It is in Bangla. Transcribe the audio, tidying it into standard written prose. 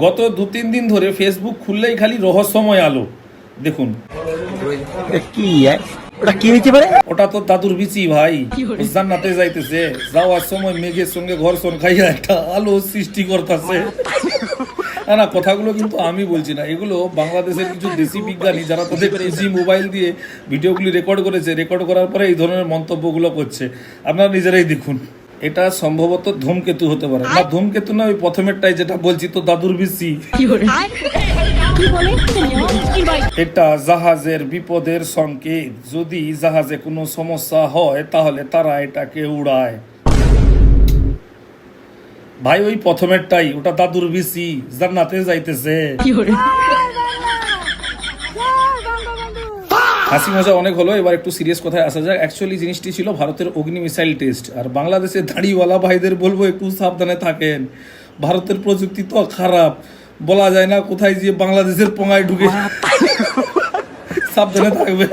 গত 2-3 দিন ধরে ফেসবুক খুললেই খালি রহস্যময় আলো। দেখুন কি ওটা কি হয়েছে পারে? ওটা তো দাদুর বিচি ভাই, জান্নাতে যাইতেছে, যাওয়ার সময় মেঘের সঙ্গে ঘর্ষণ খাইয়া একটা আলো সৃষ্টি করতেছে। না কথাগুলো কিন্তু আমি বলছি না, এগুলো বাংলাদেশের কিছু দেশি বিজ্ঞানী যারা তাদের ইজি মোবাইল দিয়ে ভিডিওগুলি রেকর্ড করেছে, রেকর্ড করার পরে এই ধরনের মন্তব্যগুলো করছে। আপনারা নিজেরাই দেখুন। এটা সম্ভবত ধূমকেতু হতে পারে। না ধূমকেতু না, ওই প্রথমেরটাই যেটা বলছি তো দাদুর বিচি। এটা জাহাজের বিপদের সংকেত। যদি জাহাজে কোনো সমস্যা হয় তাহলে তারা এটাকে উড়ায়। ভাই ওই প্রথমেরটাই, ওটা দাদুর বিচি, জান্নাতে যাইতেছে। হাসি মজা অনেক হলো, এবার একটু সিরিয়াস কথায় আসা যাক। অ্যাকচুয়ালি জিনিসটি ছিল ভারতের অগ্নি মিসাইল টেস্ট। আর বাংলাদেশের দাড়িওয়ালা ভাইদের বলবো একটু সাবধানে থাকেন। ভারতের প্রযুক্তি তো খারাপ, বলা যায় না কোথায় যে বাংলাদেশের পোঙায় ঢুকে। সাবধানে থাকবে।